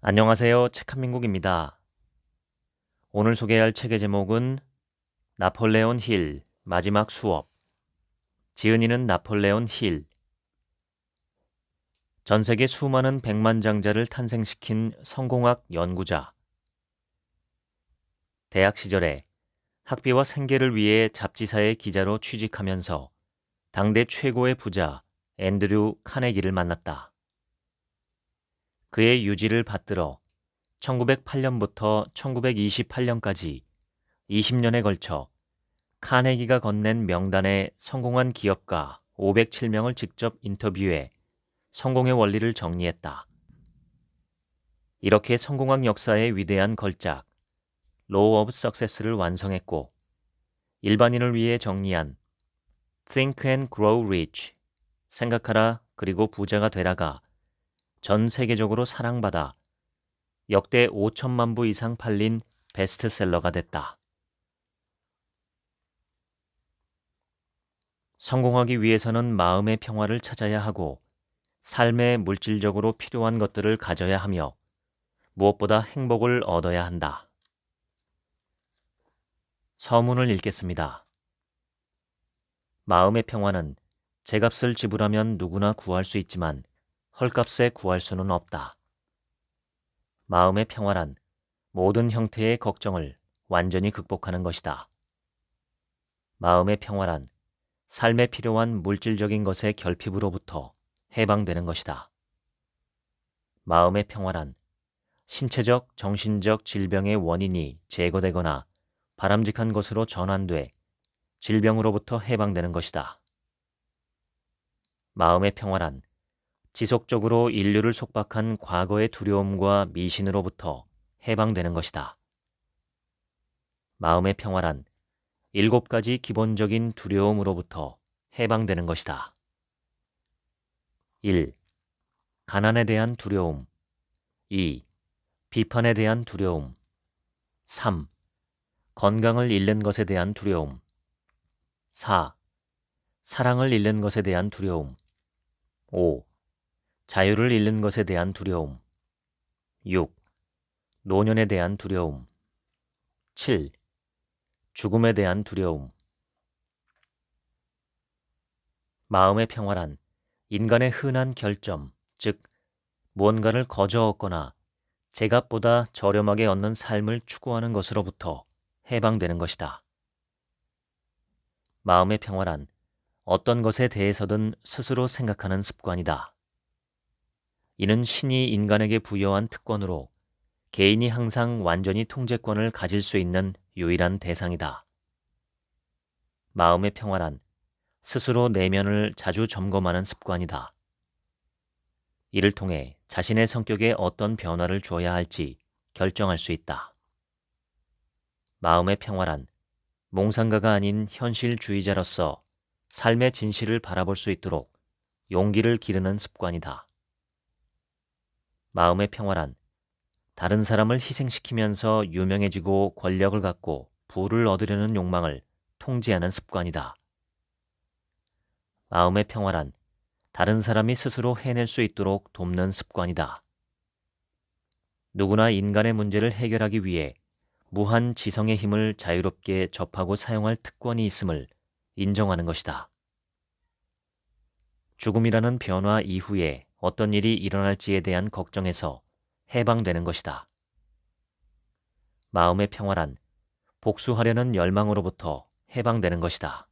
안녕하세요. 책한민국입니다. 오늘 소개할 책의 제목은 나폴레온 힐 마지막 수업. 지은이는 나폴레온 힐. 전 세계 수많은 백만장자를 탄생시킨 성공학 연구자. 대학 시절에 학비와 생계를 위해 잡지사의 기자로 취직하면서 당대 최고의 부자 앤드류 카네기를 만났다. 그의 유지를 받들어 1908년부터 1928년까지 20년에 걸쳐 카네기가 건넨 명단의 성공한 기업가 507명을 직접 인터뷰해 성공의 원리를 정리했다. 이렇게 성공학 역사의 위대한 걸작, Law of Success를 완성했고 일반인을 위해 정리한 Think and Grow Rich, 생각하라 그리고 부자가 되라가 전 세계적으로 사랑받아 역대 5천만 부 이상 팔린 베스트셀러가 됐다. 성공하기 위해서는 마음의 평화를 찾아야 하고 삶에 물질적으로 필요한 것들을 가져야 하며 무엇보다 행복을 얻어야 한다. 서문을 읽겠습니다. 마음의 평화는 제값을 지불하면 누구나 구할 수 있지만 헐값에 구할 수는 없다. 마음의 평화란 모든 형태의 걱정을 완전히 극복하는 것이다. 마음의 평화란 삶에 필요한 물질적인 것의 결핍으로부터 해방되는 것이다. 마음의 평화란 신체적, 정신적 질병의 원인이 제거되거나 바람직한 것으로 전환돼 질병으로부터 해방되는 것이다. 마음의 평화란 지속적으로 인류를 속박한 과거의 두려움과 미신으로부터 해방되는 것이다. 마음의 평화란 7가지 기본적인 두려움으로부터 해방되는 것이다. 1. 가난에 대한 두려움. 2. 비판에 대한 두려움. 3. 건강을 잃는 것에 대한 두려움. 4. 사랑을 잃는 것에 대한 두려움. 5. 자유를 잃는 것에 대한 두려움. 6. 노년에 대한 두려움. 7. 죽음에 대한 두려움. 마음의 평화란 인간의 흔한 결점, 즉 무언가를 거저 얻거나 제값보다 저렴하게 얻는 삶을 추구하는 것으로부터 해방되는 것이다. 마음의 평화란 어떤 것에 대해서든 스스로 생각하는 습관이다. 이는 신이 인간에게 부여한 특권으로 개인이 항상 완전히 통제권을 가질 수 있는 유일한 대상이다. 마음의 평화란 스스로 내면을 자주 점검하는 습관이다. 이를 통해 자신의 성격에 어떤 변화를 줘야 할지 결정할 수 있다. 마음의 평화란 몽상가가 아닌 현실주의자로서 삶의 진실을 바라볼 수 있도록 용기를 기르는 습관이다. 마음의 평화란 다른 사람을 희생시키면서 유명해지고 권력을 갖고 부를 얻으려는 욕망을 통제하는 습관이다. 마음의 평화란 다른 사람이 스스로 해낼 수 있도록 돕는 습관이다. 누구나 인간의 문제를 해결하기 위해 무한 지성의 힘을 자유롭게 접하고 사용할 특권이 있음을 인정하는 것이다. 죽음이라는 변화 이후에 어떤 일이 일어날지에 대한 걱정에서 해방되는 것이다. 마음의 평화란 복수하려는 열망으로부터 해방되는 것이다.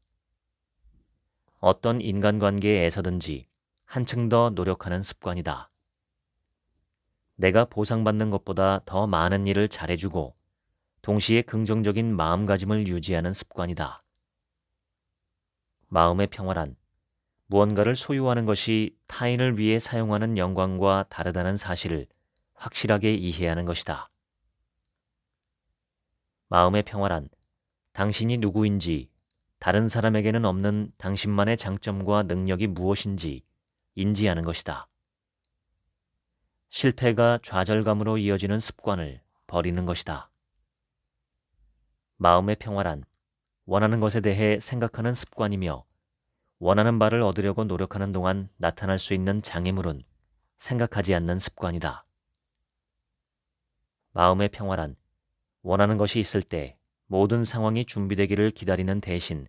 어떤 인간관계에서든지 한층 더 노력하는 습관이다. 내가 보상받는 것보다 더 많은 일을 잘해주고 동시에 긍정적인 마음가짐을 유지하는 습관이다. 마음의 평화란 무언가를 소유하는 것이 타인을 위해 사용하는 영광과 다르다는 사실을 확실하게 이해하는 것이다. 마음의 평화란 당신이 누구인지, 다른 사람에게는 없는 당신만의 장점과 능력이 무엇인지 인지하는 것이다. 실패가 좌절감으로 이어지는 습관을 버리는 것이다. 마음의 평화란 원하는 것에 대해 생각하는 습관이며 원하는 바를 얻으려고 노력하는 동안 나타날 수 있는 장애물은 생각하지 않는 습관이다. 마음의 평화란 원하는 것이 있을 때 모든 상황이 준비되기를 기다리는 대신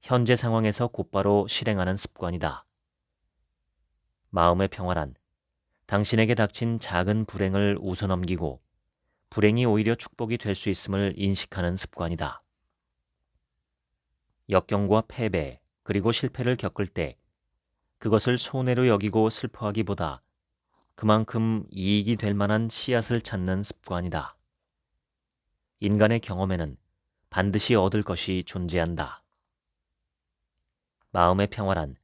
현재 상황에서 곧바로 실행하는 습관이다. 마음의 평화란 당신에게 닥친 작은 불행을 웃어넘기고 불행이 오히려 축복이 될 수 있음을 인식하는 습관이다. 역경과 패배, 그리고 실패를 겪을 때 그것을 손해로 여기고 슬퍼하기보다 그만큼 이익이 될 만한 씨앗을 찾는 습관이다. 인간의 경험에는 반드시 얻을 것이 존재한다. 마음의 평화란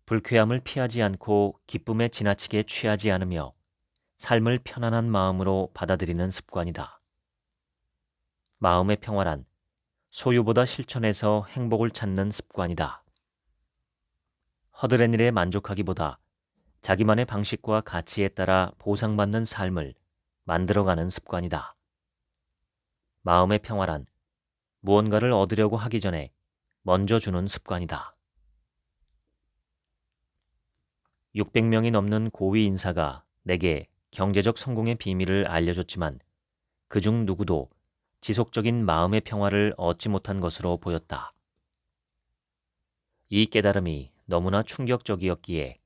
불쾌함을 피하지 않고 기쁨에 지나치게 취하지 않으며 삶을 편안한 마음으로 받아들이는 습관이다. 마음의 평화란 소유보다 실천해서 행복을 찾는 습관이다. 허드렛 일에 만족하기보다 자기만의 방식과 가치에 따라 보상받는 삶을 만들어가는 습관이다. 마음의 평화란 무언가를 얻으려고 하기 전에 먼저 주는 습관이다. 600명이 넘는 고위 인사가 내게 경제적 성공의 비밀을 알려줬지만 그중 누구도 지속적인 마음의 평화를 얻지 못한 것으로 보였다. 이 깨달음이 너무나 충격적이었기에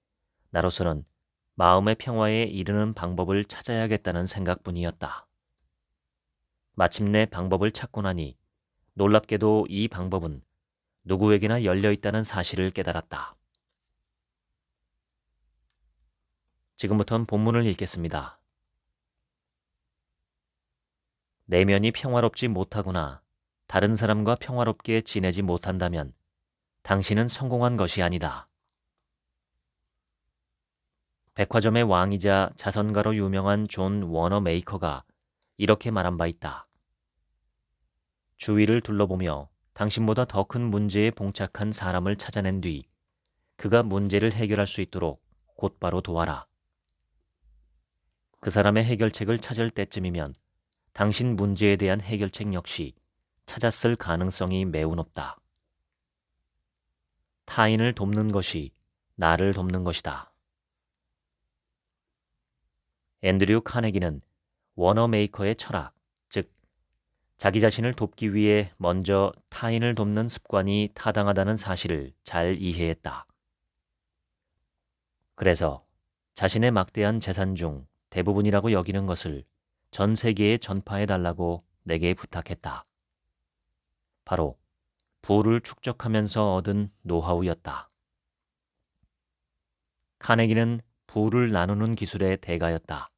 나로서는 마음의 평화에 이르는 방법을 찾아야겠다는 생각뿐이었다. 마침내 방법을 찾고 나니 놀랍게도 이 방법은 누구에게나 열려 있다는 사실을 깨달았다. 지금부터는 본문을 읽겠습니다. 내면이 평화롭지 못하거나 다른 사람과 평화롭게 지내지 못한다면 당신은 성공한 것이 아니다. 백화점의 왕이자 자선가로 유명한 존 워너 메이커가 이렇게 말한 바 있다. 주위를 둘러보며 당신보다 더 큰 문제에 봉착한 사람을 찾아낸 뒤 그가 문제를 해결할 수 있도록 곧바로 도와라. 그 사람의 해결책을 찾을 때쯤이면 당신 문제에 대한 해결책 역시 찾았을 가능성이 매우 높다. 타인을 돕는 것이 나를 돕는 것이다. 앤드류 카네기는 워너 메이커의 철학, 즉 자기 자신을 돕기 위해 먼저 타인을 돕는 습관이 타당하다는 사실을 잘 이해했다. 그래서 자신의 막대한 재산 중 대부분이라고 여기는 것을 전 세계에 전파해달라고 내게 부탁했다. 바로 부를 축적하면서 얻은 노하우였다. 카네기는 부를 나누는 기술의 대가였다.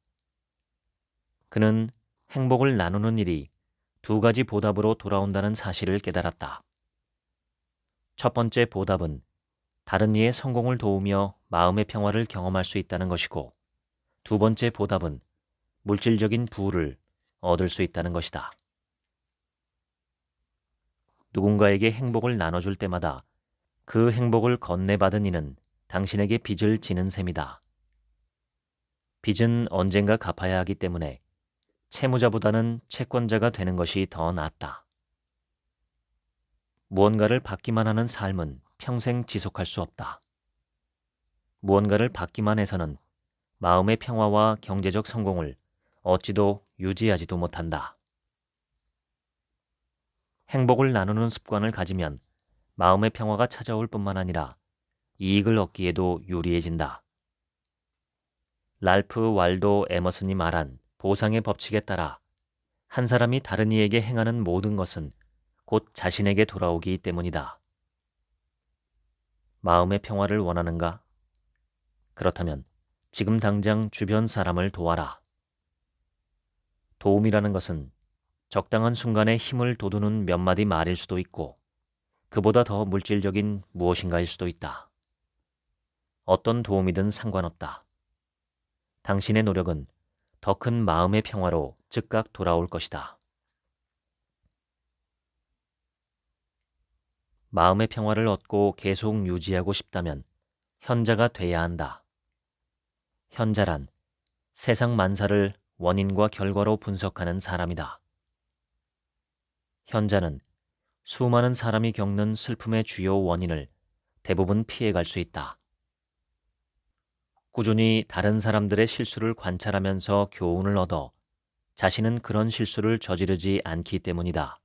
그는 행복을 나누는 일이 두 가지 보답으로 돌아온다는 사실을 깨달았다. 첫 번째 보답은 다른 이의 성공을 도우며 마음의 평화를 경험할 수 있다는 것이고, 두 번째 보답은 물질적인 부를 얻을 수 있다는 것이다. 누군가에게 행복을 나눠줄 때마다 그 행복을 건네받은 이는 당신에게 빚을 지는 셈이다. 빚은 언젠가 갚아야 하기 때문에 채무자보다는 채권자가 되는 것이 더 낫다. 무언가를 받기만 하는 삶은 평생 지속할 수 없다. 무언가를 받기만 해서는 마음의 평화와 경제적 성공을 얻지도 유지하지도 못한다. 행복을 나누는 습관을 가지면 마음의 평화가 찾아올 뿐만 아니라 이익을 얻기에도 유리해진다. 랄프 왈도 에머슨이 말한 보상의 법칙에 따라 한 사람이 다른 이에게 행하는 모든 것은 곧 자신에게 돌아오기 때문이다. 마음의 평화를 원하는가? 그렇다면 지금 당장 주변 사람을 도와라. 도움이라는 것은 적당한 순간에 힘을 돋우는 몇 마디 말일 수도 있고 그보다 더 물질적인 무엇인가일 수도 있다. 어떤 도움이든 상관없다. 당신의 노력은 더 큰 마음의 평화로 즉각 돌아올 것이다. 마음의 평화를 얻고 계속 유지하고 싶다면 현자가 돼야 한다. 현자란 세상 만사를 원인과 결과로 분석하는 사람이다. 현자는 수많은 사람이 겪는 슬픔의 주요 원인을 대부분 피해갈 수 있다. 꾸준히 다른 사람들의 실수를 관찰하면서 교훈을 얻어 자신은 그런 실수를 저지르지 않기 때문이다.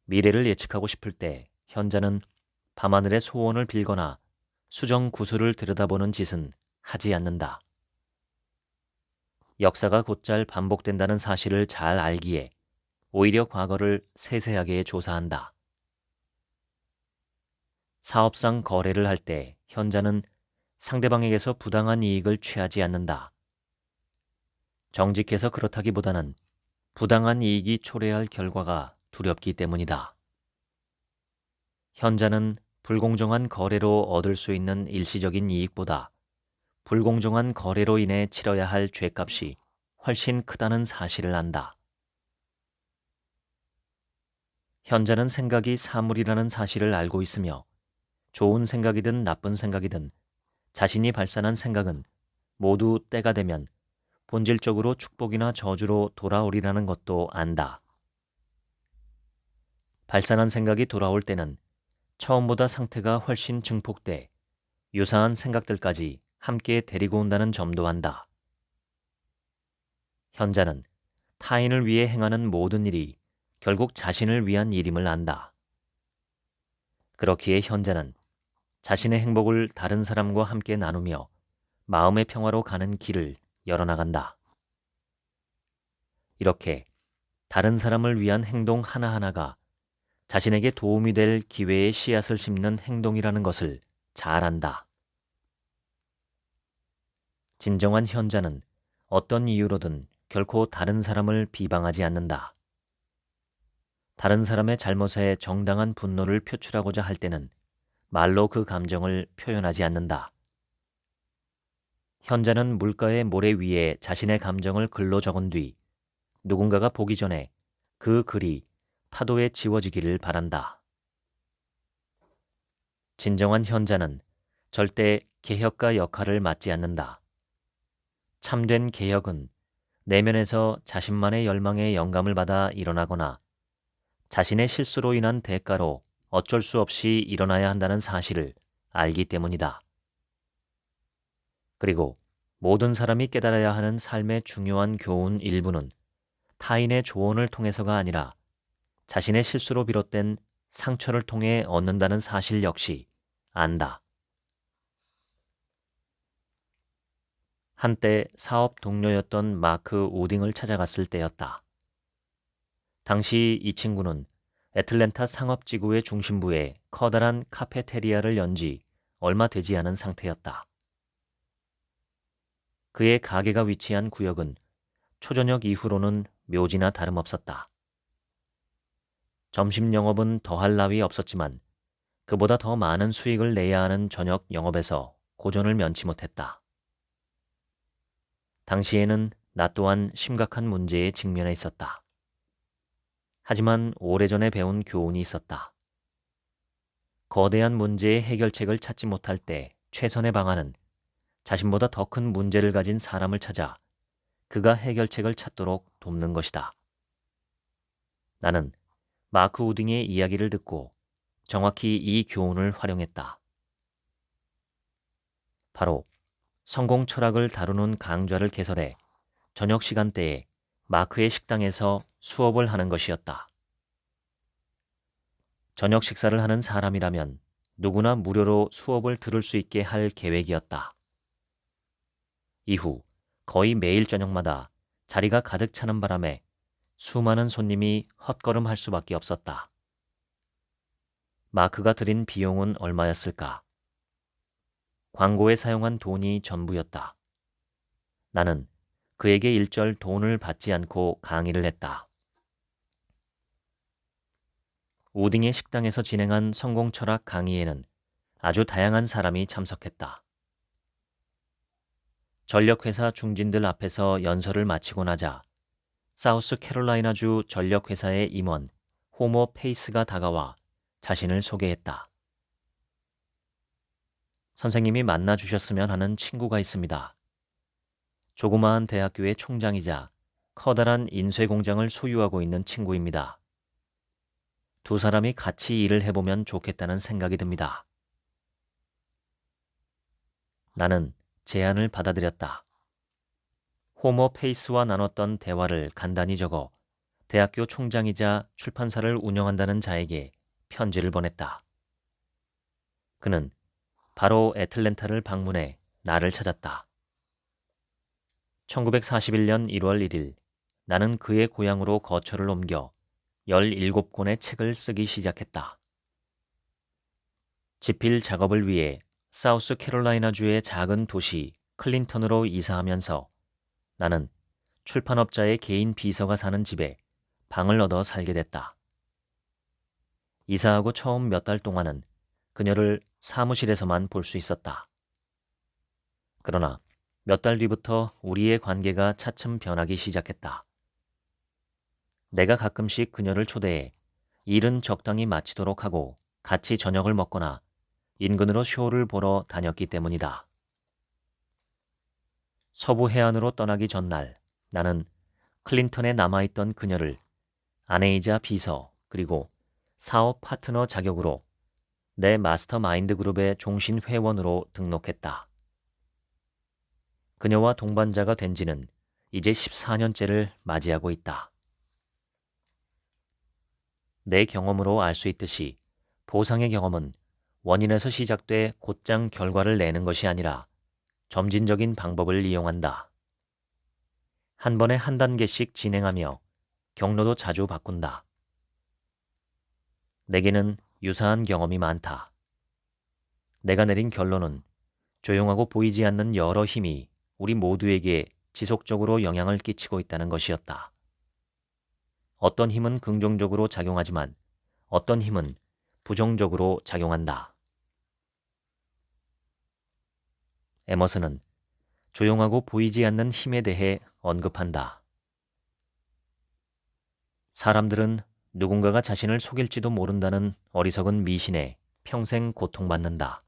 미래를 예측하고 싶을 때 현자는 밤하늘의 소원을 빌거나 수정구슬을 들여다보는 짓은 하지 않는다. 역사가 곧잘 반복된다는 사실을 잘 알기에 오히려 과거를 세세하게 조사한다. 사업상 거래를 할 때 현자는 상대방에게서 부당한 이익을 취하지 않는다. 정직해서 그렇다기보다는 부당한 이익이 초래할 결과가 두렵기 때문이다. 현자는 불공정한 거래로 얻을 수 있는 일시적인 이익보다 불공정한 거래로 인해 치러야 할 죗값이 훨씬 크다는 사실을 안다. 현자는 생각이 사물이라는 사실을 알고 있으며 좋은 생각이든 나쁜 생각이든 자신이 발산한 생각은 모두 때가 되면 본질적으로 축복이나 저주로 돌아오리라는 것도 안다. 발산한 생각이 돌아올 때는 처음보다 상태가 훨씬 증폭돼 유사한 생각들까지 함께 데리고 온다는 점도 안다. 현자는 타인을 위해 행하는 모든 일이 결국 자신을 위한 일임을 안다. 그렇기에 현자는 자신의 행복을 다른 사람과 함께 나누며 마음의 평화로 가는 길을 열어나간다. 이렇게 다른 사람을 위한 행동 하나하나가 자신에게 도움이 될 기회의 씨앗을 심는 행동이라는 것을 잘 안다. 진정한 현자는 어떤 이유로든 결코 다른 사람을 비방하지 않는다. 다른 사람의 잘못에 정당한 분노를 표출하고자 할 때는 말로 그 감정을 표현하지 않는다. 현자는 물가의 모래 위에 자신의 감정을 글로 적은 뒤 누군가가 보기 전에 그 글이 파도에 지워지기를 바란다. 진정한 현자는 절대 개혁가 역할을 맡지 않는다. 참된 개혁은 내면에서 자신만의 열망에 영감을 받아 일어나거나 자신의 실수로 인한 대가로 어쩔 수 없이 일어나야 한다는 사실을 알기 때문이다. 그리고 모든 사람이 깨달아야 하는 삶의 중요한 교훈 일부는 타인의 조언을 통해서가 아니라 자신의 실수로 비롯된 상처를 통해 얻는다는 사실 역시 안다. 한때 사업 동료였던 마크 우딩을 찾아갔을 때였다. 당시 이 친구는 애틀랜타 상업지구의 중심부에 커다란 카페테리아를 연 지 얼마 되지 않은 상태였다. 그의 가게가 위치한 구역은 초저녁 이후로는 묘지나 다름없었다. 점심 영업은 더할 나위 없었지만 그보다 더 많은 수익을 내야 하는 저녁 영업에서 고전을 면치 못했다. 당시에는 나 또한 심각한 문제에 직면해 있었다. 하지만 오래전에 배운 교훈이 있었다. 거대한 문제의 해결책을 찾지 못할 때 최선의 방안은 자신보다 더 큰 문제를 가진 사람을 찾아 그가 해결책을 찾도록 돕는 것이다. 나는 마크 우딩의 이야기를 듣고 정확히 이 교훈을 활용했다. 바로 성공 철학을 다루는 강좌를 개설해 저녁 시간대에 마크의 식당에서 수업을 하는 것이었다. 저녁 식사를 하는 사람이라면 누구나 무료로 수업을 들을 수 있게 할 계획이었다. 이후 거의 매일 저녁마다 자리가 가득 차는 바람에 수많은 손님이 헛걸음할 수밖에 없었다. 마크가 들인 비용은 얼마였을까? 광고에 사용한 돈이 전부였다. 나는 그에게 일절 돈을 받지 않고 강의를 했다. 우딩의 식당에서 진행한 성공철학 강의에는 아주 다양한 사람이 참석했다. 전력회사 중진들 앞에서 연설을 마치고 나자 사우스캐롤라이나주 전력회사의 임원 호모 페이스가 다가와 자신을 소개했다. 선생님이 만나 주셨으면 하는 친구가 있습니다. 조그마한 대학교의 총장이자 커다란 인쇄 공장을 소유하고 있는 친구입니다. 두 사람이 같이 일을 해보면 좋겠다는 생각이 듭니다. 나는 제안을 받아들였다. 호머 페이스와 나눴던 대화를 간단히 적어 대학교 총장이자 출판사를 운영한다는 자에게 편지를 보냈다. 그는 바로 애틀랜타를 방문해 나를 찾았다. 1941년 1월 1일 나는 그의 고향으로 거처를 옮겨 17권의 책을 쓰기 시작했다. 집필 작업을 위해 사우스 캐롤라이나주의 작은 도시 클린턴으로 이사하면서 나는 출판업자의 개인 비서가 사는 집에 방을 얻어 살게 됐다. 이사하고 처음 몇 달 동안은 그녀를 사무실에서만 볼 수 있었다. 그러나 몇 달 뒤부터 우리의 관계가 차츰 변하기 시작했다. 내가 가끔씩 그녀를 초대해 일은 적당히 마치도록 하고 같이 저녁을 먹거나 인근으로 쇼를 보러 다녔기 때문이다. 서부 해안으로 떠나기 전날 나는 클린턴에 남아있던 그녀를 아내이자 비서 그리고 사업 파트너 자격으로 내 마스터 마인드 그룹의 종신 회원으로 등록했다. 그녀와 동반자가 된 지는 이제 14년째를 맞이하고 있다. 내 경험으로 알 수 있듯이 보상의 경험은 원인에서 시작돼 곧장 결과를 내는 것이 아니라 점진적인 방법을 이용한다. 한 번에 한 단계씩 진행하며 경로도 자주 바꾼다. 내게는 유사한 경험이 많다. 내가 내린 결론은 조용하고 보이지 않는 여러 힘이 우리 모두에게 지속적으로 영향을 끼치고 있다는 것이었다. 어떤 힘은 긍정적으로 작용하지만 어떤 힘은 부정적으로 작용한다. 에머슨은 조용하고 보이지 않는 힘에 대해 언급한다. 사람들은 누군가가 자신을 속일지도 모른다는 어리석은 미신에 평생 고통받는다.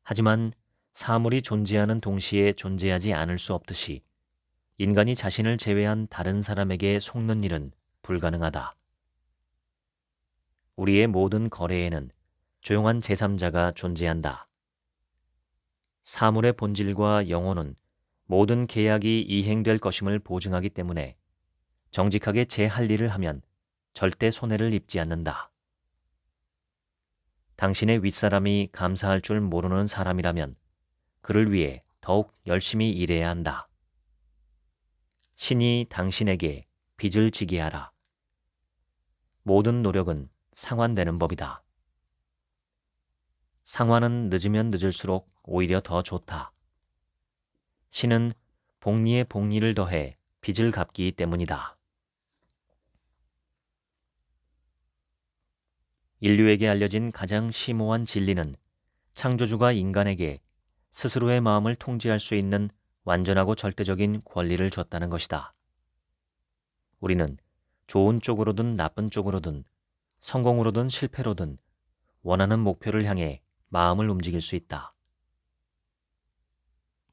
하지만 사물이 존재하는 동시에 존재하지 않을 수 없듯이 인간이 자신을 제외한 다른 사람에게 속는 일은 불가능하다. 우리의 모든 거래에는 조용한 제3자가 존재한다. 사물의 본질과 영혼은 모든 계약이 이행될 것임을 보증하기 때문에 정직하게 제 할 일을 하면 절대 손해를 입지 않는다. 당신의 윗사람이 감사할 줄 모르는 사람이라면 그를 위해 더욱 열심히 일해야 한다. 신이 당신에게 빚을 지게 하라. 모든 노력은 상환되는 법이다. 상환은 늦으면 늦을수록 오히려 더 좋다. 신은 복리에 복리를 더해 빚을 갚기 때문이다. 인류에게 알려진 가장 심오한 진리는 창조주가 인간에게 스스로의 마음을 통제할 수 있는 완전하고 절대적인 권리를 줬다는 것이다. 우리는 좋은 쪽으로든 나쁜 쪽으로든 성공으로든 실패로든 원하는 목표를 향해 마음을 움직일 수 있다.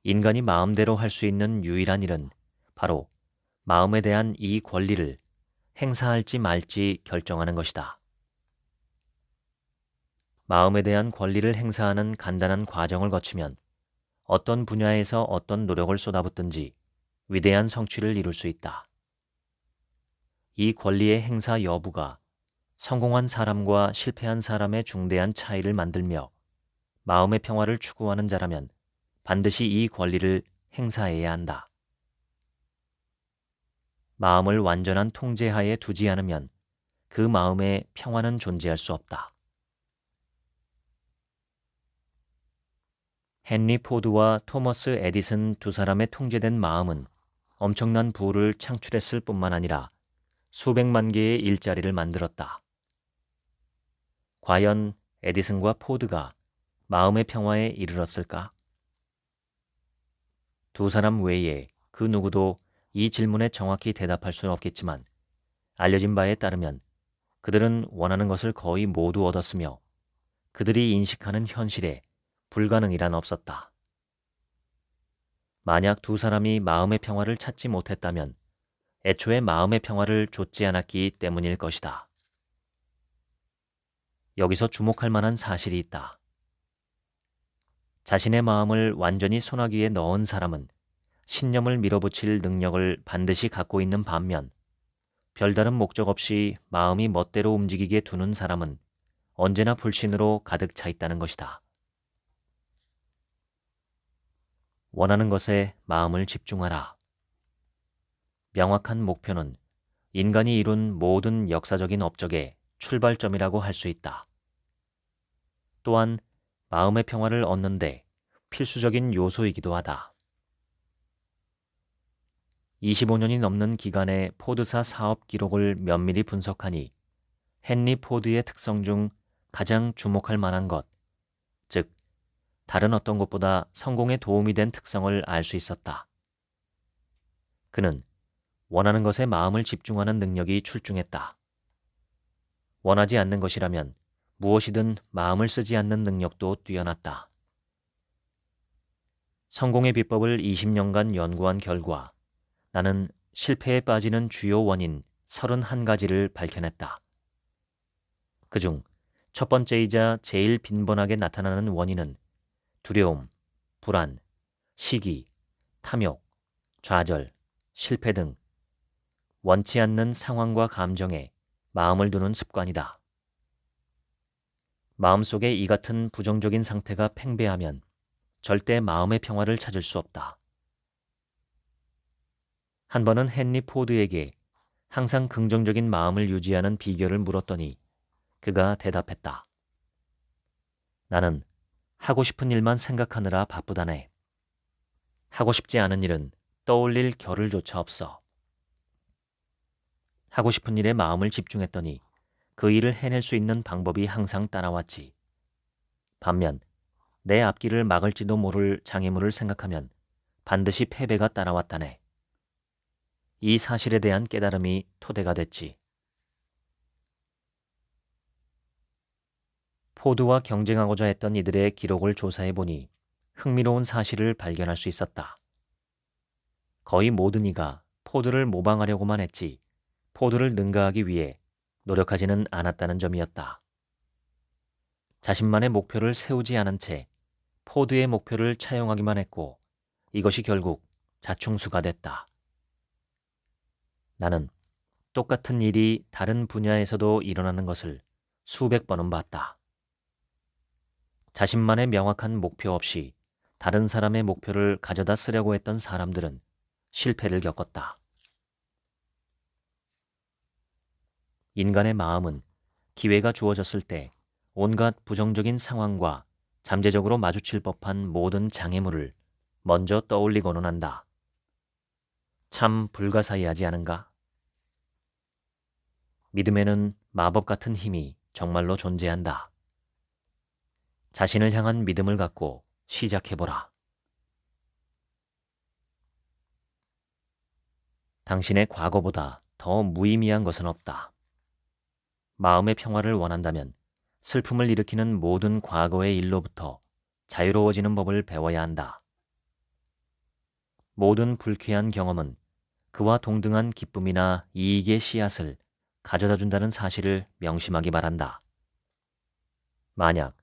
인간이 마음대로 할 수 있는 유일한 일은 바로 마음에 대한 이 권리를 행사할지 말지 결정하는 것이다. 마음에 대한 권리를 행사하는 간단한 과정을 거치면 어떤 분야에서 어떤 노력을 쏟아붓든지 위대한 성취를 이룰 수 있다. 이 권리의 행사 여부가 성공한 사람과 실패한 사람의 중대한 차이를 만들며 마음의 평화를 추구하는 자라면 반드시 이 권리를 행사해야 한다. 마음을 완전한 통제하에 두지 않으면 그 마음에 평화는 존재할 수 없다. 헨리 포드와 토머스 에디슨 두 사람의 통제된 마음은 엄청난 부를 창출했을 뿐만 아니라 수백만 개의 일자리를 만들었다. 과연 에디슨과 포드가 마음의 평화에 이르렀을까? 두 사람 외에 그 누구도 이 질문에 정확히 대답할 수는 없겠지만 알려진 바에 따르면 그들은 원하는 것을 거의 모두 얻었으며 그들이 인식하는 현실에 불가능이란 없었다. 만약 두 사람이 마음의 평화를 찾지 못했다면 애초에 마음의 평화를 좇지 않았기 때문일 것이다. 여기서 주목할 만한 사실이 있다. 자신의 마음을 완전히 소나기에 넣은 사람은 신념을 밀어붙일 능력을 반드시 갖고 있는 반면 별다른 목적 없이 마음이 멋대로 움직이게 두는 사람은 언제나 불신으로 가득 차 있다는 것이다. 원하는 것에 마음을 집중하라. 명확한 목표는 인간이 이룬 모든 역사적인 업적의 출발점이라고 할 수 있다. 또한 마음의 평화를 얻는데 필수적인 요소이기도 하다. 25년이 넘는 기간의 포드사 사업 기록을 면밀히 분석하니 헨리 포드의 특성 중 가장 주목할 만한 것, 즉 다른 어떤 것보다 성공에 도움이 된 특성을 알 수 있었다. 그는 원하는 것에 마음을 집중하는 능력이 출중했다. 원하지 않는 것이라면 무엇이든 마음을 쓰지 않는 능력도 뛰어났다. 성공의 비법을 20년간 연구한 결과 나는 실패에 빠지는 주요 원인 31가지를 밝혀냈다. 그중 첫 번째이자 제일 빈번하게 나타나는 원인은 두려움, 불안, 시기, 탐욕, 좌절, 실패 등 원치 않는 상황과 감정에 마음을 두는 습관이다. 마음속에 이 같은 부정적인 상태가 팽배하면 절대 마음의 평화를 찾을 수 없다. 한 번은 헨리 포드에게 항상 긍정적인 마음을 유지하는 비결을 물었더니 그가 대답했다. 나는 하고 싶은 일만 생각하느라 바쁘다네. 하고 싶지 않은 일은 떠올릴 겨를조차 없어. 하고 싶은 일에 마음을 집중했더니 그 일을 해낼 수 있는 방법이 항상 따라왔지. 반면 내 앞길을 막을지도 모를 장애물을 생각하면 반드시 패배가 따라왔다네. 이 사실에 대한 깨달음이 토대가 됐지. 포드와 경쟁하고자 했던 이들의 기록을 조사해보니 흥미로운 사실을 발견할 수 있었다. 거의 모든 이가 포드를 모방하려고만 했지 포드를 능가하기 위해 노력하지는 않았다는 점이었다. 자신만의 목표를 세우지 않은 채 포드의 목표를 차용하기만 했고 이것이 결국 자충수가 됐다. 나는 똑같은 일이 다른 분야에서도 일어나는 것을 수백 번은 봤다. 자신만의 명확한 목표 없이 다른 사람의 목표를 가져다 쓰려고 했던 사람들은 실패를 겪었다. 인간의 마음은 기회가 주어졌을 때 온갖 부정적인 상황과 잠재적으로 마주칠 법한 모든 장애물을 먼저 떠올리고는 한다. 참 불가사의하지 않은가? 믿음에는 마법 같은 힘이 정말로 존재한다. 자신을 향한 믿음을 갖고 시작해보라. 당신의 과거보다 더 무의미한 것은 없다. 마음의 평화를 원한다면 슬픔을 일으키는 모든 과거의 일로부터 자유로워지는 법을 배워야 한다. 모든 불쾌한 경험은 그와 동등한 기쁨이나 이익의 씨앗을 가져다 준다는 사실을 명심하기 바란다. 만약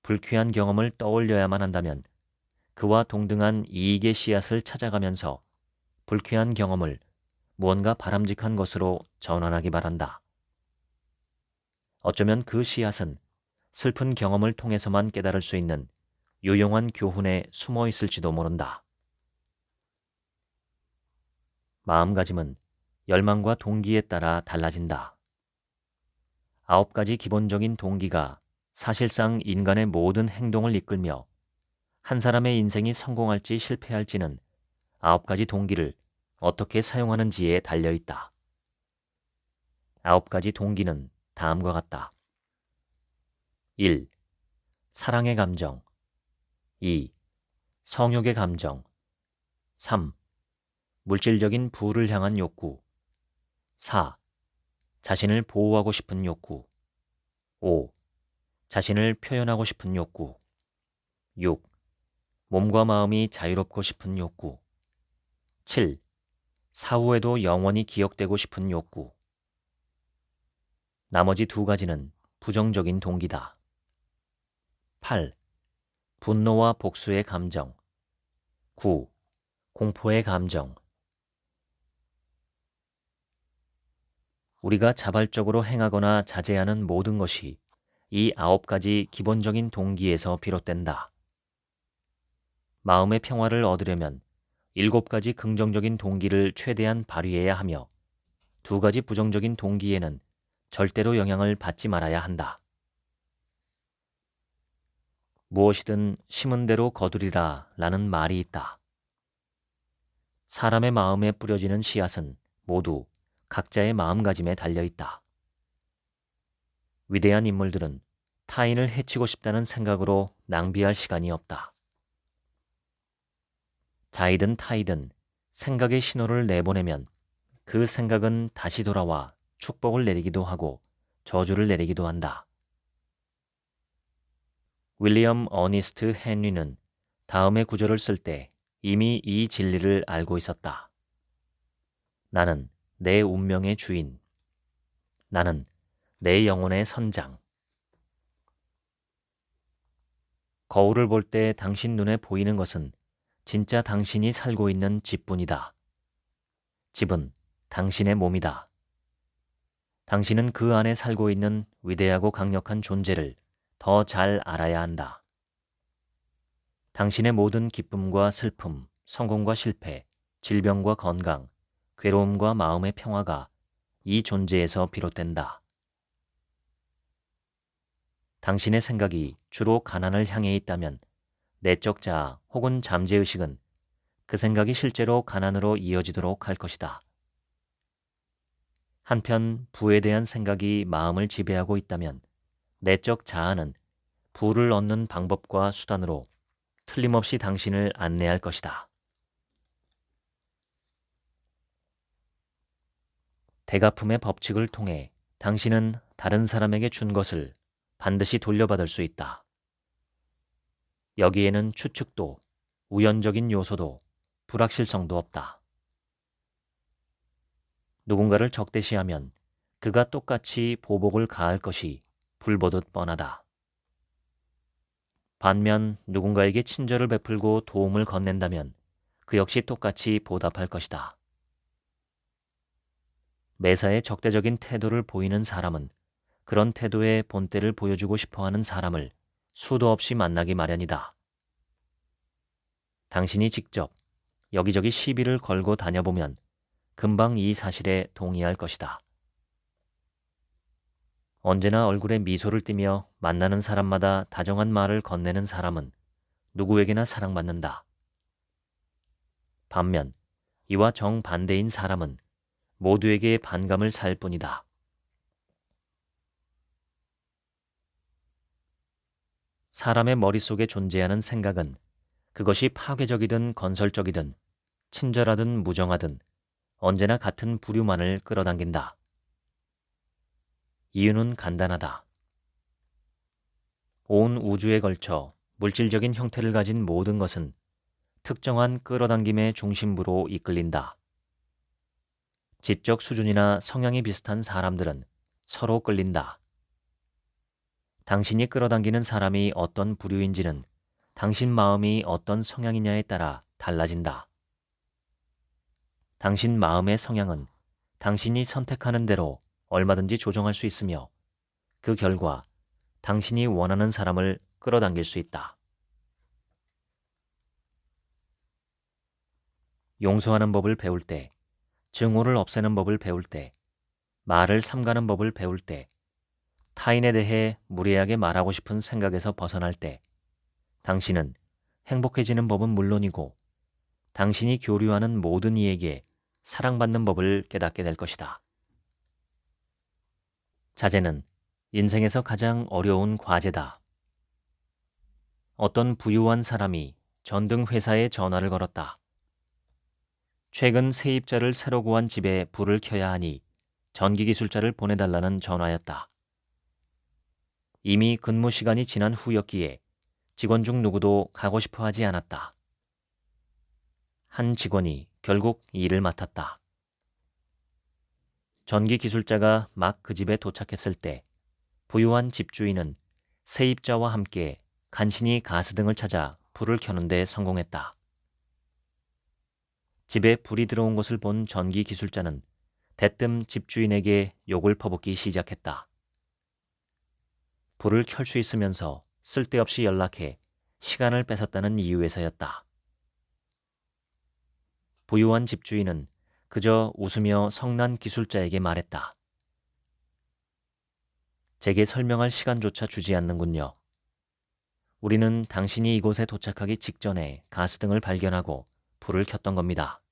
불쾌한 경험을 떠올려야만 한다면 그와 동등한 이익의 씨앗을 찾아가면서 불쾌한 경험을 무언가 바람직한 것으로 전환하기 바란다. 어쩌면 그 씨앗은 슬픈 경험을 통해서만 깨달을 수 있는 유용한 교훈에 숨어 있을지도 모른다. 마음가짐은 열망과 동기에 따라 달라진다. 9가지 기본적인 동기가 사실상 인간의 모든 행동을 이끌며 한 사람의 인생이 성공할지 실패할지는 9가지 동기를 어떻게 사용하는지에 달려있다. 9가지 동기는 다음과 같다. 1. 사랑의 감정. 2. 성욕의 감정. 3. 물질적인 부를 향한 욕구. 4. 자신을 보호하고 싶은 욕구. 5. 자신을 표현하고 싶은 욕구. 6. 몸과 마음이 자유롭고 싶은 욕구. 7. 사후에도 영원히 기억되고 싶은 욕구. 나머지 2가지는 부정적인 동기다. 8. 분노와 복수의 감정. 9. 공포의 감정. 우리가 자발적으로 행하거나 자제하는 모든 것이 이 9가지 기본적인 동기에서 비롯된다. 마음의 평화를 얻으려면 7가지 긍정적인 동기를 최대한 발휘해야 하며 2가지 부정적인 동기에는 절대로 영향을 받지 말아야 한다. 무엇이든 심은 대로 거두리라 라는 말이 있다. 사람의 마음에 뿌려지는 씨앗은 모두 각자의 마음가짐에 달려있다. 위대한 인물들은 타인을 해치고 싶다는 생각으로 낭비할 시간이 없다. 자이든 타이든 생각의 신호를 내보내면 그 생각은 다시 돌아와 축복을 내리기도 하고 저주를 내리기도 한다. 윌리엄 어니스트 헨리는 다음의 구절을 쓸 때 이미 이 진리를 알고 있었다. 나는 내 운명의 주인. 나는 내 영혼의 선장. 거울을 볼 때 당신 눈에 보이는 것은 진짜 당신이 살고 있는 집뿐이다. 집은 당신의 몸이다. 당신은 그 안에 살고 있는 위대하고 강력한 존재를 더 잘 알아야 한다. 당신의 모든 기쁨과 슬픔, 성공과 실패, 질병과 건강, 괴로움과 마음의 평화가 이 존재에서 비롯된다. 당신의 생각이 주로 가난을 향해 있다면 내적 자아 혹은 잠재의식은 그 생각이 실제로 가난으로 이어지도록 할 것이다. 한편 부에 대한 생각이 마음을 지배하고 있다면 내적 자아는 부를 얻는 방법과 수단으로 틀림없이 당신을 안내할 것이다. 대가품의 법칙을 통해 당신은 다른 사람에게 준 것을 반드시 돌려받을 수 있다. 여기에는 추측도, 우연적인 요소도, 불확실성도 없다. 누군가를 적대시하면 그가 똑같이 보복을 가할 것이 불보듯 뻔하다. 반면 누군가에게 친절을 베풀고 도움을 건넨다면 그 역시 똑같이 보답할 것이다. 매사에 적대적인 태도를 보이는 사람은 그런 태도의 본때를 보여주고 싶어하는 사람을 수도 없이 만나기 마련이다. 당신이 직접 여기저기 시비를 걸고 다녀보면 금방 이 사실에 동의할 것이다. 언제나 얼굴에 미소를 띠며 만나는 사람마다 다정한 말을 건네는 사람은 누구에게나 사랑받는다. 반면 이와 정반대인 사람은 모두에게 반감을 살 뿐이다. 사람의 머릿속에 존재하는 생각은 그것이 파괴적이든 건설적이든 친절하든 무정하든 언제나 같은 부류만을 끌어당긴다. 이유는 간단하다. 온 우주에 걸쳐 물질적인 형태를 가진 모든 것은 특정한 끌어당김의 중심부로 이끌린다. 지적 수준이나 성향이 비슷한 사람들은 서로 끌린다. 당신이 끌어당기는 사람이 어떤 부류인지는 당신 마음이 어떤 성향이냐에 따라 달라진다. 당신 마음의 성향은 당신이 선택하는 대로 얼마든지 조정할 수 있으며 그 결과 당신이 원하는 사람을 끌어당길 수 있다. 용서하는 법을 배울 때, 증오를 없애는 법을 배울 때, 말을 삼가는 법을 배울 때, 타인에 대해 무례하게 말하고 싶은 생각에서 벗어날 때, 당신은 행복해지는 법은 물론이고 당신이 교류하는 모든 이에게 사랑받는 법을 깨닫게 될 것이다. 자제는 인생에서 가장 어려운 과제다. 어떤 부유한 사람이 전등 회사에 전화를 걸었다. 최근 세입자를 새로 구한 집에 불을 켜야 하니 전기기술자를 보내달라는 전화였다. 이미 근무 시간이 지난 후였기에 직원 중 누구도 가고 싶어 하지 않았다. 한 직원이 결국 일을 맡았다. 전기기술자가 막 그 집에 도착했을 때 부유한 집주인은 세입자와 함께 간신히 가스등을 찾아 불을 켜는 데 성공했다. 집에 불이 들어온 것을 본 전기 기술자는 대뜸 집주인에게 욕을 퍼붓기 시작했다. 불을 켤 수 있으면서 쓸데없이 연락해 시간을 뺏었다는 이유에서였다. 부유한 집주인은 그저 웃으며 성난 기술자에게 말했다. 제게 설명할 시간조차 주지 않는군요. 우리는 당신이 이곳에 도착하기 직전에 가스등을 발견하고 불을 켰던 겁니다.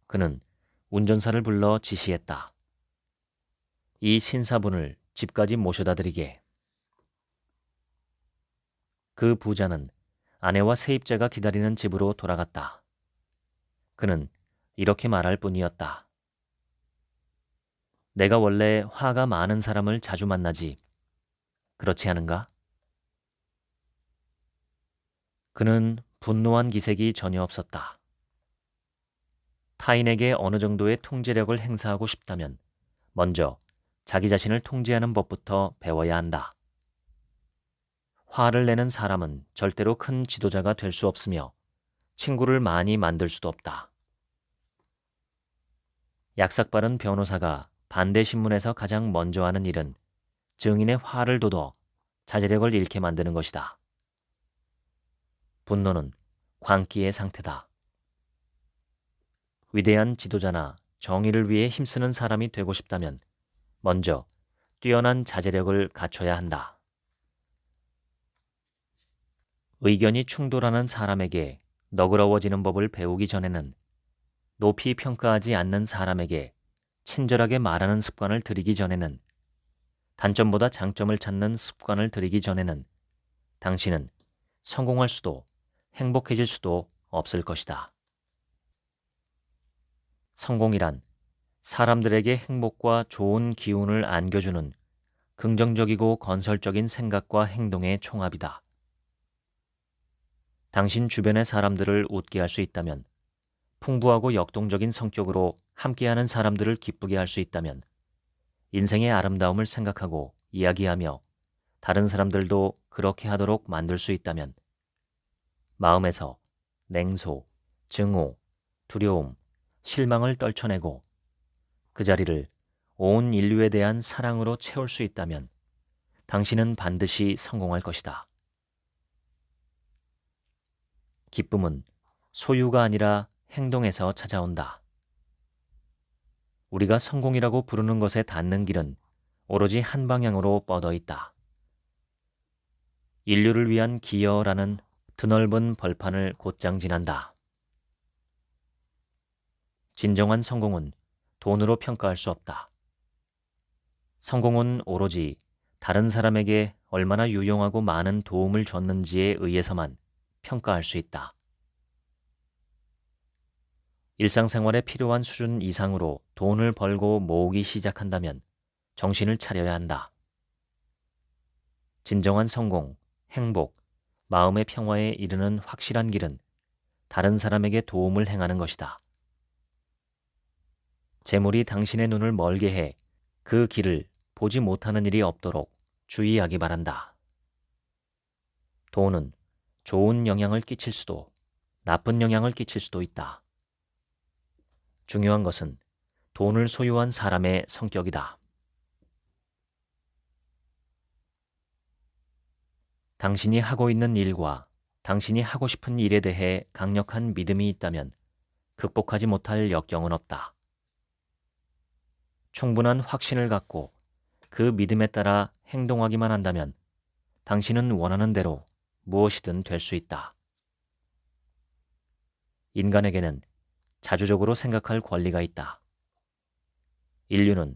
그는 운전사를 불러 지시했다. 이 신사분을 집까지 모셔다 드리게. 그 부자는 아내와 세입자가 기다리는 집으로 돌아갔다. 그는 이렇게 말할 뿐이었다. 내가 원래 화가 많은 사람을 자주 만나지. 그렇지 않은가? 그는 분노한 기색이 전혀 없었다. 타인에게 어느 정도의 통제력을 행사하고 싶다면 먼저 자기 자신을 통제하는 법부터 배워야 한다. 화를 내는 사람은 절대로 큰 지도자가 될 수 없으며 친구를 많이 만들 수도 없다. 약삭빠른 변호사가 반대 신문에서 가장 먼저 하는 일은 증인의 화를 돋워 자제력을 잃게 만드는 것이다. 분노는 광기의 상태다. 위대한 지도자나 정의를 위해 힘쓰는 사람이 되고 싶다면 먼저 뛰어난 자제력을 갖춰야 한다. 의견이 충돌하는 사람에게 너그러워지는 법을 배우기 전에는 높이 평가하지 않는 사람에게 친절하게 말하는 습관을 들이기 전에는 단점보다 장점을 찾는 습관을 들이기 전에는 당신은 성공할 수도 행복해질 수도 없을 것이다. 성공이란 사람들에게 행복과 좋은 기운을 안겨주는 긍정적이고 건설적인 생각과 행동의 총합이다. 당신 주변의 사람들을 웃게 할 수 있다면, 풍부하고 역동적인 성격으로 함께하는 사람들을 기쁘게 할 수 있다면, 인생의 아름다움을 생각하고 이야기하며 다른 사람들도 그렇게 하도록 만들 수 있다면, 마음에서 냉소, 증오, 두려움, 실망을 떨쳐내고 그 자리를 온 인류에 대한 사랑으로 채울 수 있다면 당신은 반드시 성공할 것이다. 기쁨은 소유가 아니라 행동에서 찾아온다. 우리가 성공이라고 부르는 것에 닿는 길은 오로지 한 방향으로 뻗어 있다. 인류를 위한 기여라는 드넓은 벌판을 곧장 지난다. 진정한 성공은 돈으로 평가할 수 없다. 성공은 오로지 다른 사람에게 얼마나 유용하고 많은 도움을 줬는지에 의해서만 평가할 수 있다. 일상생활에 필요한 수준 이상으로 돈을 벌고 모으기 시작한다면 정신을 차려야 한다. 진정한 성공, 행복, 마음의 평화에 이르는 확실한 길은 다른 사람에게 도움을 행하는 것이다. 재물이 당신의 눈을 멀게 해 그 길을 보지 못하는 일이 없도록 주의하기 바란다. 돈은 좋은 영향을 끼칠 수도 나쁜 영향을 끼칠 수도 있다. 중요한 것은 돈을 소유한 사람의 성격이다. 당신이 하고 있는 일과 당신이 하고 싶은 일에 대해 강력한 믿음이 있다면 극복하지 못할 역경은 없다. 충분한 확신을 갖고 그 믿음에 따라 행동하기만 한다면 당신은 원하는 대로 무엇이든 될 수 있다. 인간에게는 자주적으로 생각할 권리가 있다. 인류는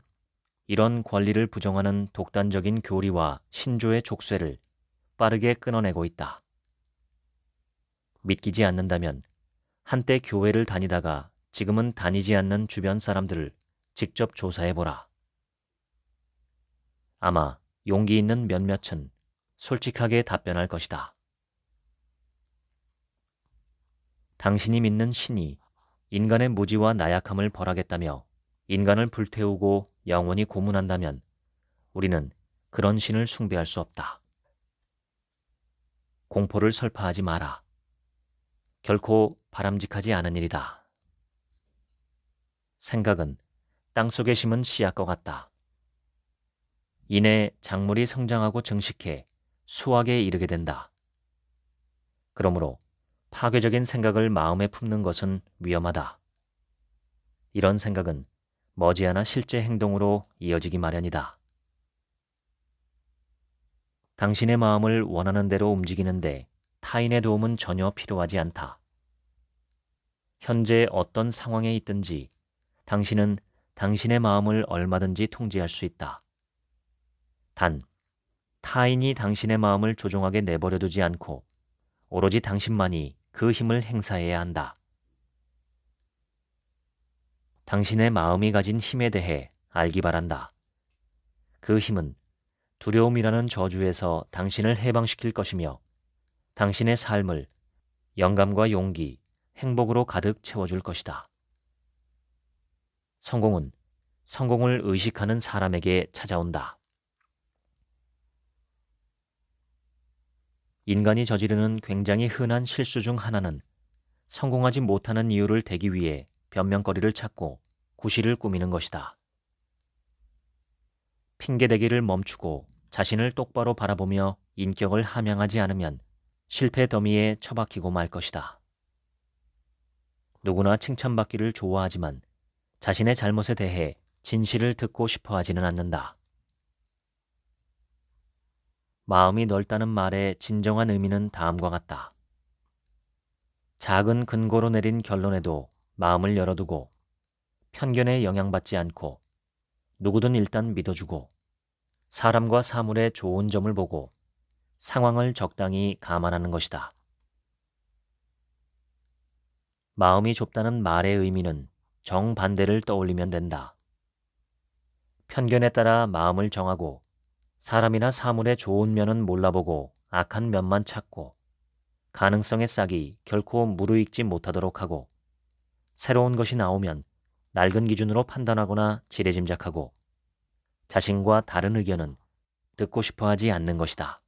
이런 권리를 부정하는 독단적인 교리와 신조의 족쇄를 빠르게 끊어내고 있다. 믿기지 않는다면 한때 교회를 다니다가 지금은 다니지 않는 주변 사람들을 직접 조사해보라. 아마 용기 있는 몇몇은 솔직하게 답변할 것이다. 당신이 믿는 신이 인간의 무지와 나약함을 벌하겠다며 인간을 불태우고 영원히 고문한다면 우리는 그런 신을 숭배할 수 없다. 공포를 설파하지 마라. 결코 바람직하지 않은 일이다. 생각은 땅속에 심은 씨앗과 같다. 이내 작물이 성장하고 증식해 수확에 이르게 된다. 그러므로 파괴적인 생각을 마음에 품는 것은 위험하다. 이런 생각은 머지않아 실제 행동으로 이어지기 마련이다. 당신의 마음을 원하는 대로 움직이는데 타인의 도움은 전혀 필요하지 않다. 현재 어떤 상황에 있든지 당신은 당신의 마음을 얼마든지 통제할 수 있다. 단, 타인이 당신의 마음을 조종하게 내버려두지 않고 오로지 당신만이 그 힘을 행사해야 한다. 당신의 마음이 가진 힘에 대해 알기 바란다. 그 힘은 두려움이라는 저주에서 당신을 해방시킬 것이며 당신의 삶을 영감과 용기, 행복으로 가득 채워줄 것이다. 성공은 성공을 의식하는 사람에게 찾아온다. 인간이 저지르는 굉장히 흔한 실수 중 하나는 성공하지 못하는 이유를 대기 위해 변명거리를 찾고 구실을 꾸미는 것이다. 핑계대기를 멈추고 자신을 똑바로 바라보며 인격을 함양하지 않으면 실패 더미에 처박히고 말 것이다. 누구나 칭찬받기를 좋아하지만 자신의 잘못에 대해 진실을 듣고 싶어 하지는 않는다. 마음이 넓다는 말의 진정한 의미는 다음과 같다. 작은 근거로 내린 결론에도 마음을 열어두고 편견에 영향받지 않고 누구든 일단 믿어주고 사람과 사물의 좋은 점을 보고 상황을 적당히 감안하는 것이다. 마음이 좁다는 말의 의미는 정반대를 떠올리면 된다. 편견에 따라 마음을 정하고 사람이나 사물의 좋은 면은 몰라보고 악한 면만 찾고 가능성의 싹이 결코 무르익지 못하도록 하고 새로운 것이 나오면 낡은 기준으로 판단하거나 지레짐작하고 자신과 다른 의견은 듣고 싶어하지 않는 것이다.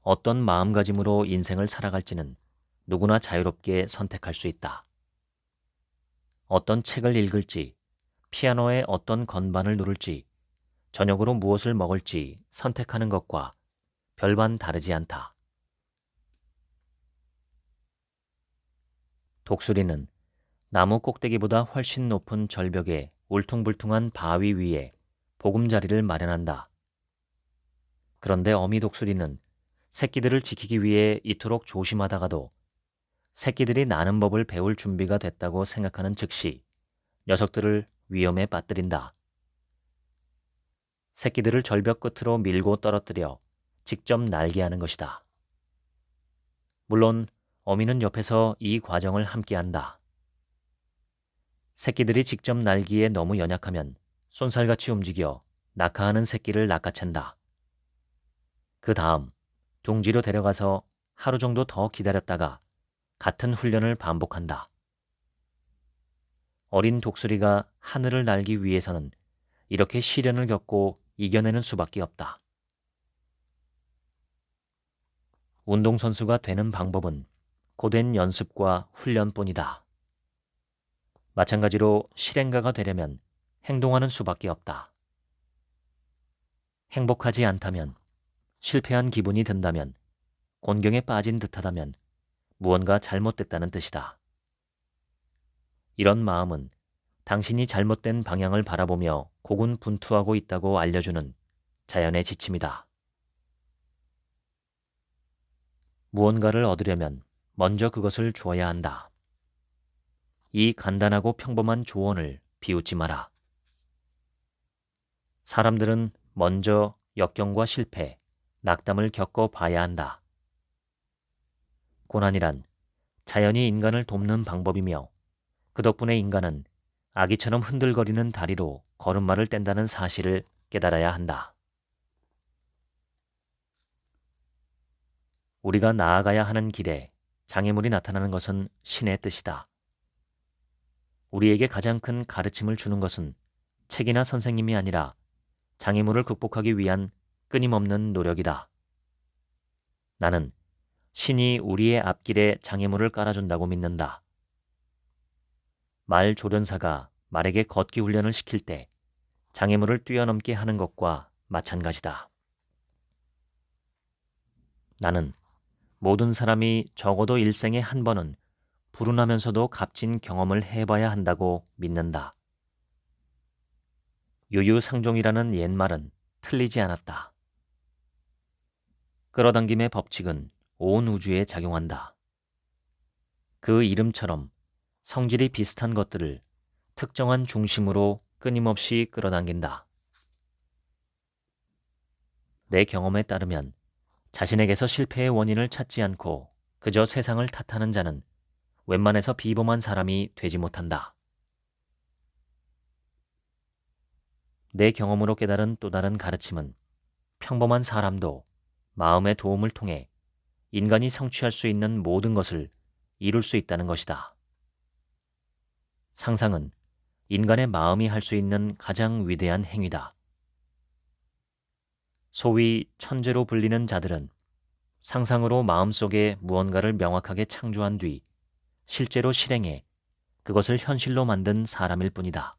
어떤 마음가짐으로 인생을 살아갈지는 누구나 자유롭게 선택할 수 있다. 어떤 책을 읽을지, 피아노의 어떤 건반을 누를지, 저녁으로 무엇을 먹을지 선택하는 것과 별반 다르지 않다. 독수리는 나무 꼭대기보다 훨씬 높은 절벽에 울퉁불퉁한 바위 위에 보금자리를 마련한다. 그런데 어미 독수리는 새끼들을 지키기 위해 이토록 조심하다가도 새끼들이 나는 법을 배울 준비가 됐다고 생각하는 즉시 녀석들을 위험에 빠뜨린다. 새끼들을 절벽 끝으로 밀고 떨어뜨려 직접 날게 하는 것이다. 물론 어미는 옆에서 이 과정을 함께한다. 새끼들이 직접 날기에 너무 연약하면 쏜살같이 움직여 낙하하는 새끼를 낚아챈다. 그 다음 둥지로 데려가서 하루 정도 더 기다렸다가 같은 훈련을 반복한다. 어린 독수리가 하늘을 날기 위해서는 이렇게 시련을 겪고 이겨내는 수밖에 없다. 운동선수가 되는 방법은 고된 연습과 훈련뿐이다. 마찬가지로 실행가가 되려면 행동하는 수밖에 없다. 행복하지 않다면, 실패한 기분이 든다면, 곤경에 빠진 듯하다면 무언가 잘못됐다는 뜻이다. 이런 마음은 당신이 잘못된 방향을 바라보며 고군분투하고 있다고 알려주는 자연의 지침이다. 무언가를 얻으려면 먼저 그것을 주어야 한다. 이 간단하고 평범한 조언을 비웃지 마라. 사람들은 먼저 역경과 실패, 낙담을 겪어봐야 한다. 고난이란 자연이 인간을 돕는 방법이며 그 덕분에 인간은 아기처럼 흔들거리는 다리로 걸음마를 뗀다는 사실을 깨달아야 한다. 우리가 나아가야 하는 길에 장애물이 나타나는 것은 신의 뜻이다. 우리에게 가장 큰 가르침을 주는 것은 책이나 선생님이 아니라 장애물을 극복하기 위한 끊임없는 노력이다. 나는 신이 우리의 앞길에 장애물을 깔아준다고 믿는다. 말 조련사가 말에게 걷기 훈련을 시킬 때 장애물을 뛰어넘게 하는 것과 마찬가지다. 나는 모든 사람이 적어도 일생에 한 번은 불운하면서도 값진 경험을 해봐야 한다고 믿는다. 유유상종이라는 옛말은 틀리지 않았다. 끌어당김의 법칙은 온 우주에 작용한다. 그 이름처럼 성질이 비슷한 것들을 특정한 중심으로 끊임없이 끌어당긴다. 내 경험에 따르면 자신에게서 실패의 원인을 찾지 않고 그저 세상을 탓하는 자는 웬만해서 비범한 사람이 되지 못한다. 내 경험으로 깨달은 또 다른 가르침은 평범한 사람도 마음의 도움을 통해 인간이 성취할 수 있는 모든 것을 이룰 수 있다는 것이다. 상상은 인간의 마음이 할 수 있는 가장 위대한 행위다. 소위 천재로 불리는 자들은 상상으로 마음속에 무언가를 명확하게 창조한 뒤 실제로 실행해 그것을 현실로 만든 사람일 뿐이다.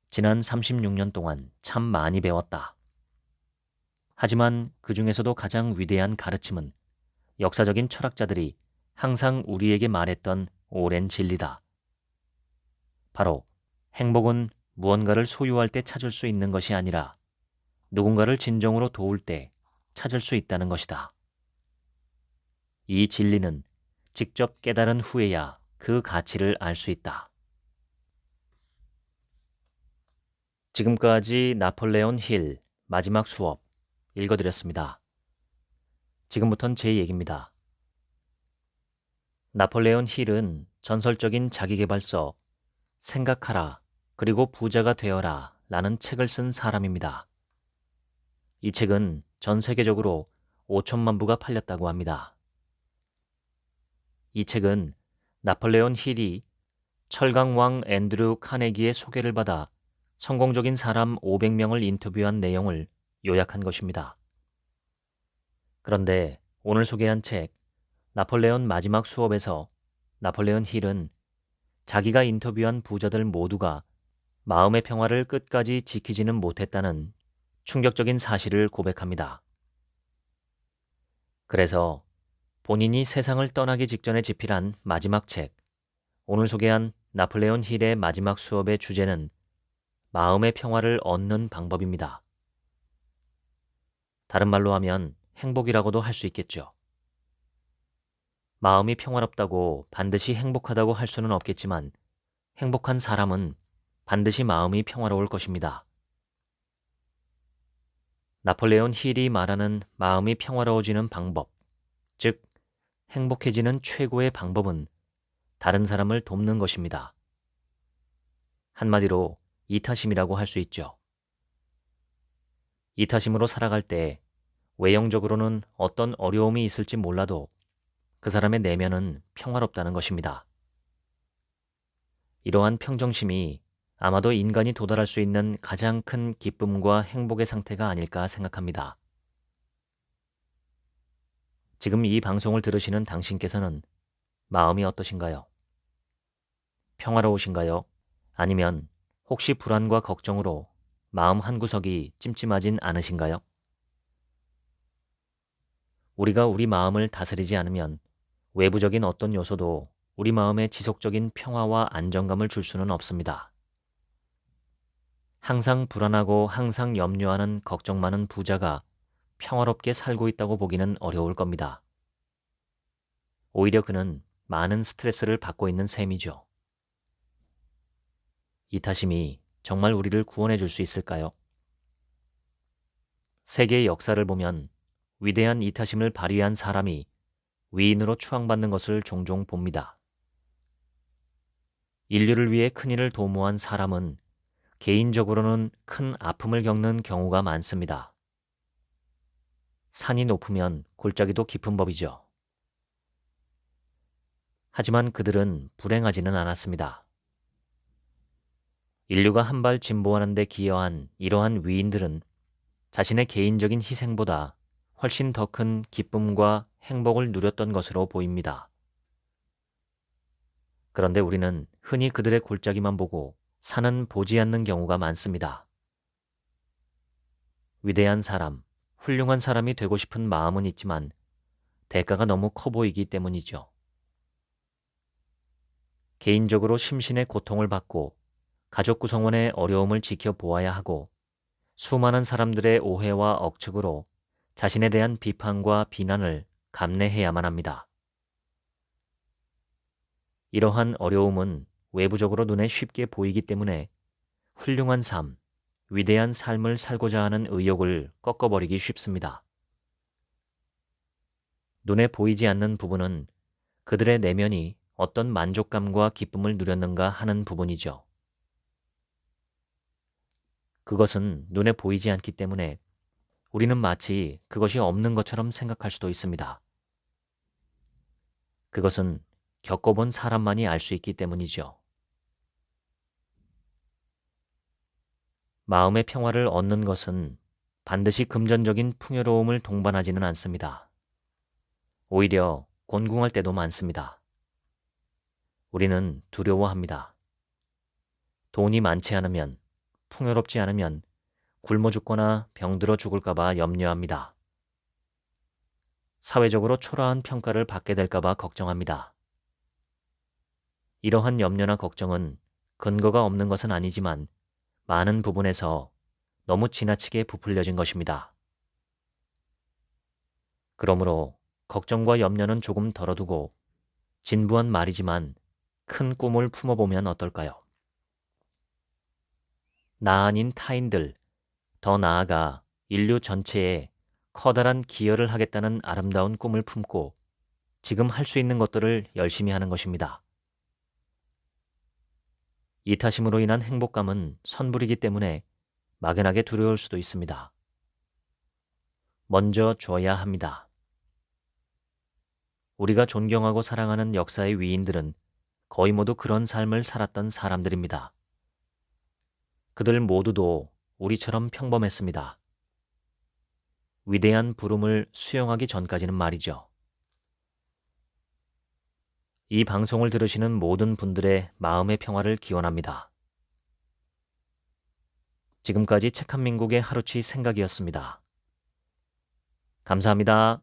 지난 36년 동안 참 많이 배웠다. 하지만 그 중에서도 가장 위대한 가르침은 역사적인 철학자들이 항상 우리에게 말했던 오랜 진리다. 바로 행복은 무언가를 소유할 때 찾을 수 있는 것이 아니라 누군가를 진정으로 도울 때 찾을 수 있다는 것이다. 이 진리는 직접 깨달은 후에야 그 가치를 알 수 있다. 지금까지 나폴레온 힐 마지막 수업 읽어드렸습니다. 지금부턴 제 얘기입니다. 나폴레온 힐은 전설적인 자기계발서 생각하라 그리고 부자가 되어라 라는 책을 쓴 사람입니다. 이 책은 전 세계적으로 5천만 부가 팔렸다고 합니다. 이 책은 나폴레온 힐이 철강왕 앤드류 카네기의 소개를 받아 성공적인 사람 500명을 인터뷰한 내용을 요약한 것입니다. 그런데 오늘 소개한 책 나폴레온 마지막 수업에서 나폴레온 힐은 자기가 인터뷰한 부자들 모두가 마음의 평화를 끝까지 지키지는 못했다는 충격적인 사실을 고백합니다. 그래서 본인이 세상을 떠나기 직전에 집필한 마지막 책, 오늘 소개한 나폴레온 힐의 마지막 수업의 주제는 마음의 평화를 얻는 방법입니다. 다른 말로 하면 행복이라고도 할 수 있겠죠. 마음이 평화롭다고 반드시 행복하다고 할 수는 없겠지만 행복한 사람은 반드시 마음이 평화로울 것입니다. 나폴레온 힐이 말하는 마음이 평화로워지는 방법, 즉 행복해지는 최고의 방법은 다른 사람을 돕는 것입니다. 한마디로 이타심이라고 할 수 있죠. 이타심으로 살아갈 때 외형적으로는 어떤 어려움이 있을지 몰라도 그 사람의 내면은 평화롭다는 것입니다. 이러한 평정심이 아마도 인간이 도달할 수 있는 가장 큰 기쁨과 행복의 상태가 아닐까 생각합니다. 지금 이 방송을 들으시는 당신께서는 마음이 어떠신가요? 평화로우신가요? 아니면 혹시 불안과 걱정으로 마음 한구석이 찜찜하진 않으신가요? 우리가 우리 마음을 다스리지 않으면 외부적인 어떤 요소도 우리 마음에 지속적인 평화와 안정감을 줄 수는 없습니다. 항상 불안하고 항상 염려하는 걱정 많은 부자가 평화롭게 살고 있다고 보기는 어려울 겁니다. 오히려 그는 많은 스트레스를 받고 있는 셈이죠. 이타심이 정말 우리를 구원해 줄 수 있을까요? 세계의 역사를 보면 위대한 이타심을 발휘한 사람이 위인으로 추앙받는 것을 종종 봅니다. 인류를 위해 큰일을 도모한 사람은 개인적으로는 큰 아픔을 겪는 경우가 많습니다. 산이 높으면 골짜기도 깊은 법이죠. 하지만 그들은 불행하지는 않았습니다. 인류가 한 발 진보하는 데 기여한 이러한 위인들은 자신의 개인적인 희생보다 훨씬 더 큰 기쁨과 행복을 누렸던 것으로 보입니다. 그런데 우리는 흔히 그들의 골짜기만 보고 산은 보지 않는 경우가 많습니다. 위대한 사람, 훌륭한 사람이 되고 싶은 마음은 있지만 대가가 너무 커 보이기 때문이죠. 개인적으로 심신의 고통을 받고 가족 구성원의 어려움을 지켜보아야 하고 수많은 사람들의 오해와 억측으로 자신에 대한 비판과 비난을 감내해야만 합니다. 이러한 어려움은 외부적으로 눈에 쉽게 보이기 때문에 훌륭한 삶, 위대한 삶을 살고자 하는 의욕을 꺾어버리기 쉽습니다. 눈에 보이지 않는 부분은 그들의 내면이 어떤 만족감과 기쁨을 누렸는가 하는 부분이죠. 그것은 눈에 보이지 않기 때문에 우리는 마치 그것이 없는 것처럼 생각할 수도 있습니다. 그것은 겪어본 사람만이 알 수 있기 때문이죠. 마음의 평화를 얻는 것은 반드시 금전적인 풍요로움을 동반하지는 않습니다. 오히려 곤궁할 때도 많습니다. 우리는 두려워합니다. 돈이 많지 않으면, 풍요롭지 않으면 굶어 죽거나 병들어 죽을까봐 염려합니다. 사회적으로 초라한 평가를 받게 될까봐 걱정합니다. 이러한 염려나 걱정은 근거가 없는 것은 아니지만 많은 부분에서 너무 지나치게 부풀려진 것입니다. 그러므로 걱정과 염려는 조금 덜어두고 진부한 말이지만 큰 꿈을 품어보면 어떨까요? 나 아닌 타인들, 더 나아가 인류 전체에 커다란 기여를 하겠다는 아름다운 꿈을 품고 지금 할 수 있는 것들을 열심히 하는 것입니다. 이타심으로 인한 행복감은 선불이기 때문에 막연하게 두려울 수도 있습니다. 먼저 줘야 합니다. 우리가 존경하고 사랑하는 역사의 위인들은 거의 모두 그런 삶을 살았던 사람들입니다. 그들 모두도 우리처럼 평범했습니다. 위대한 부름을 수용하기 전까지는 말이죠. 이 방송을 들으시는 모든 분들의 마음의 평화를 기원합니다. 지금까지 책 한 민국의 하루치 생각이었습니다. 감사합니다.